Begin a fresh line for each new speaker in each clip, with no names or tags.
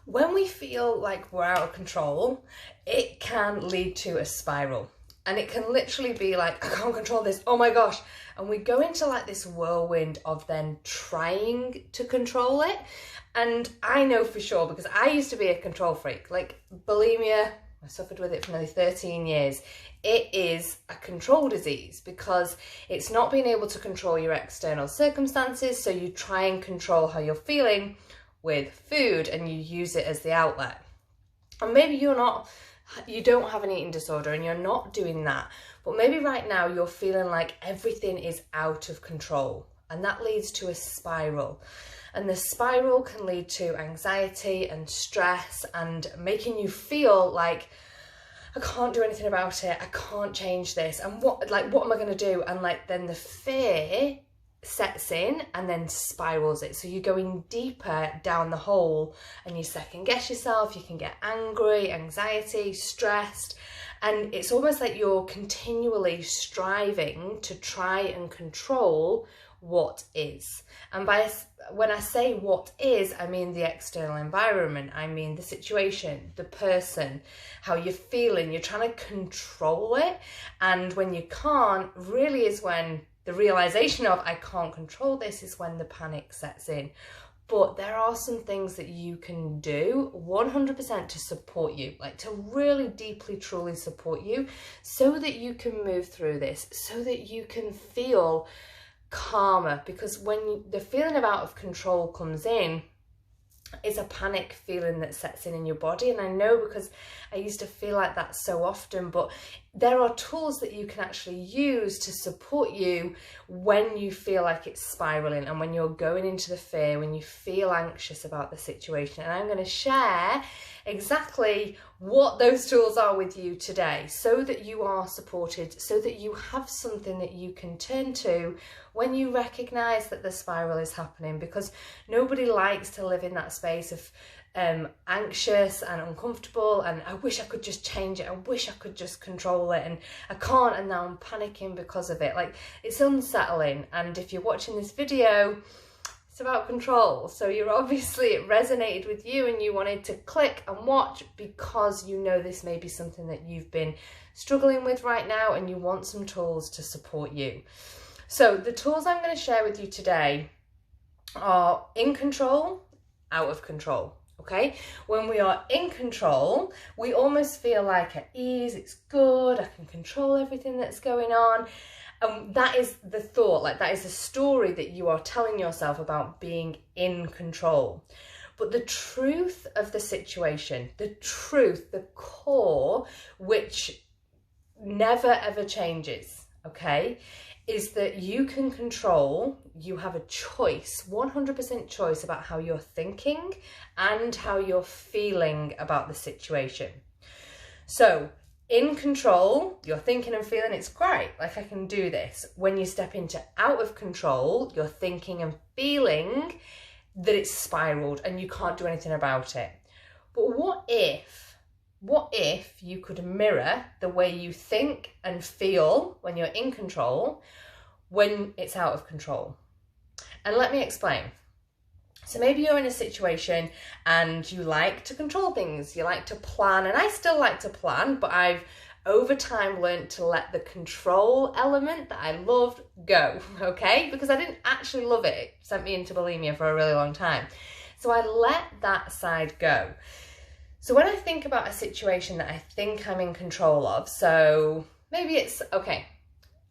When we feel like we're out of control, it can lead to a spiral. And it can literally be like, I can't control this, oh my gosh. And we go into like this whirlwind of then trying to control it. And I know for sure, because I used to be a control freak, like bulimia, I suffered with it for nearly 13 years. It is a control disease because it's not being able to control your external circumstances. So you try and control how you're feeling with food and you use it as the outlet. And maybe you don't have an eating disorder and you're not doing that, but maybe right now you're feeling like everything is out of control, and that leads to a spiral. And the spiral can lead to anxiety and stress and making you feel like, I can't do anything about it, I can't change this, and what am I going to do? And then the fear sets in and then spirals it. So you're going deeper down the hole and you second guess yourself, you can get angry, anxiety, stressed, and it's almost like you're continually striving to try and control what is. And when I say what is, I mean the external environment, I mean the situation, the person, how you're feeling. You're trying to control it, and when you can't, really is when the realization of I can't control this is when the panic sets in. But there are some things that you can do 100% to support you, like to really deeply, truly support you, so that you can move through this, so that you can feel calmer. Because when the feeling of out of control comes in, it's a panic feeling that sets in your body. And I know because I used to feel like that so often, but there are tools that you can actually use to support you when you feel like it's spiraling and when you're going into the fear, when you feel anxious about the situation. And I'm going to share exactly what those tools are with you today, so that you are supported, so that you have something that you can turn to when you recognize that the spiral is happening. Because nobody likes to live in that space of anxious and uncomfortable and I wish I could just change it, I wish I could just control it, and I can't, and now I'm panicking because of it. Like, it's unsettling. And if you're watching this video, it's about control, so you're obviously, it resonated with you and you wanted to click and watch because you know this may be something that you've been struggling with right now and you want some tools to support you. So the tools I'm going to share with you today are in control, out of control. Okay, when we are in control, we almost feel like at ease, it's good, I can control everything that's going on. And that is the thought, like that is the story that you are telling yourself about being in control. But the truth of the situation, the truth, the core, which never ever changes, okay, is that you can control, you have a choice, 100% choice about how you're thinking and how you're feeling about the situation. So in control, you're thinking and feeling, it's great, like I can do this. When you step into out of control, you're thinking and feeling that it's spiraled and you can't do anything about it. But what if you could mirror the way you think and feel when you're in control, when it's out of control? And let me explain. So maybe you're in a situation and you like to control things, you like to plan, and I still like to plan, but I've over time learned to let the control element that I loved go, okay? Because I didn't actually love it. It sent me into bulimia for a really long time. So I let that side go. So when I think about a situation that I think I'm in control of, so maybe it's, okay,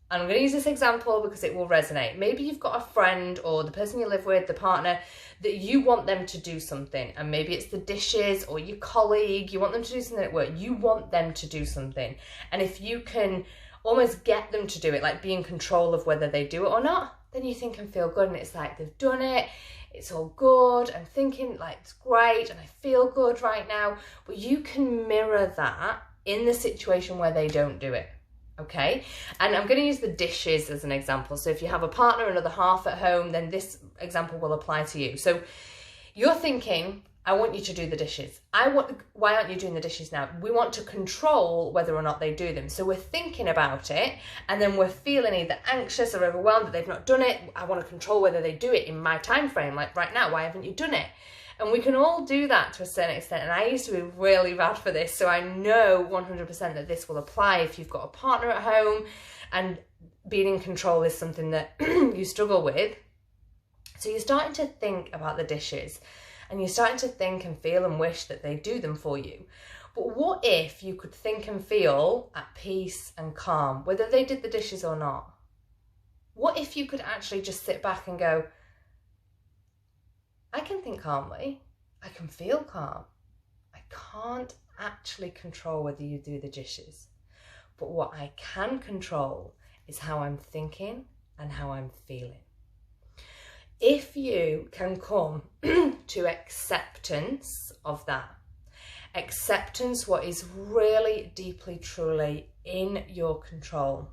I'm going to use this example because it will resonate. Maybe you've got a friend or the person you live with, the partner, that you want them to do something, and maybe it's the dishes, or your colleague, you want them to do something at work, you want them to do something. And if you can almost get them to do it, like be in control of whether they do it or not, then you think and feel good, and it's like they've done it, it's all good, I'm thinking like it's great and I feel good right now. But you can mirror that in the situation where they don't do it. Okay, and I'm going to use the dishes as an example. So if you have a partner, another half at home, then this example will apply to you. So you're thinking, I want you to do the dishes. Why aren't you doing the dishes now? We want to control whether or not they do them. So we're thinking about it, and then we're feeling either anxious or overwhelmed that they've not done it. I want to control whether they do it in my time frame, like right now, why haven't you done it? And we can all do that to a certain extent. And I used to be really bad for this. So I know 100% that this will apply if you've got a partner at home and being in control is something that you struggle with. So you're starting to think about the dishes and you're starting to think and feel and wish that they do them for you. But what if you could think and feel at peace and calm, whether they did the dishes or not? What if you could actually just sit back and go, I can think calmly, I can feel calm. I can't actually control whether you do the dishes. But what I can control is how I'm thinking and how I'm feeling. If you can come to acceptance of that, acceptance what is really deeply, truly in your control,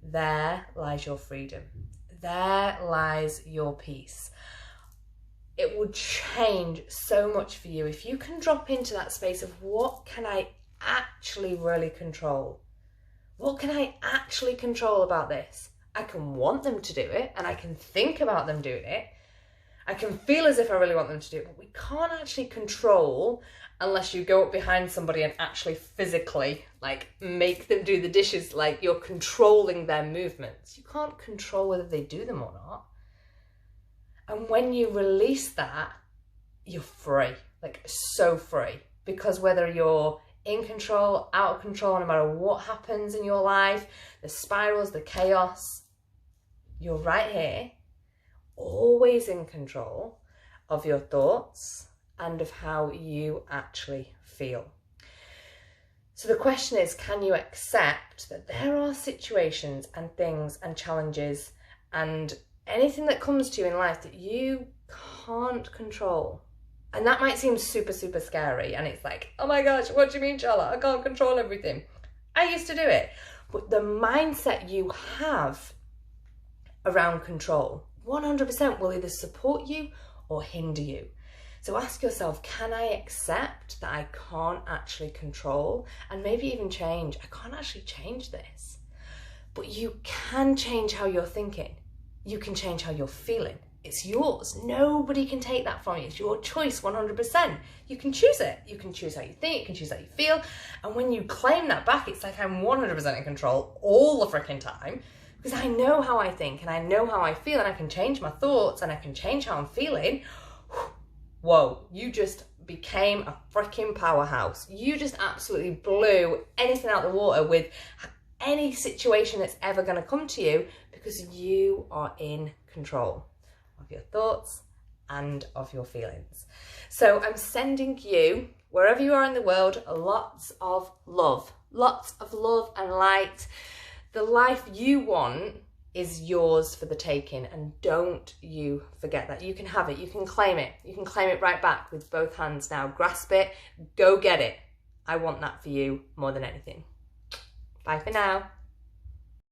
there lies your freedom. There lies your peace. It would change so much for you if you can drop into that space of what can I actually really control? What can I actually control about this? I can want them to do it and I can think about them doing it. I can feel as if I really want them to do it, but we can't actually control unless you go up behind somebody and actually physically like make them do the dishes, like you're controlling their movements. You can't control whether they do them or not. And when you release that, you're free, like so free. Because whether you're in control, out of control, no matter what happens in your life, the spirals, the chaos, you're right here, always in control of your thoughts and of how you actually feel. So the question is, can you accept that there are situations and things and challenges and anything that comes to you in life that you can't control? And that might seem super, super scary. And it's like, oh my gosh, what do you mean, Charlotte? I can't control everything. I used to do it. But the mindset you have around control 100% will either support you or hinder you. So ask yourself, can I accept that I can't actually control and maybe even change? I can't actually change this. But you can change how you're thinking. You can change how you're feeling. It's yours. Nobody can take that from you. It's your choice 100%. You can choose it. You can choose how you think. You can choose how you feel. And when you claim that back, it's like I'm 100% in control all the freaking time because I know how I think and I know how I feel and I can change my thoughts and I can change how I'm feeling. Whoa, you just became a freaking powerhouse. You just absolutely blew anything out the water with any situation that's ever going to come to you because you are in control of your thoughts and of your feelings. So I'm sending you, wherever you are in the world, lots of love and light. The life you want is yours for the taking, and don't you forget that. You can have it, you can claim it. You can claim it right back with both hands now. Grasp it, go get it. I want that for you more than anything. Bye for now.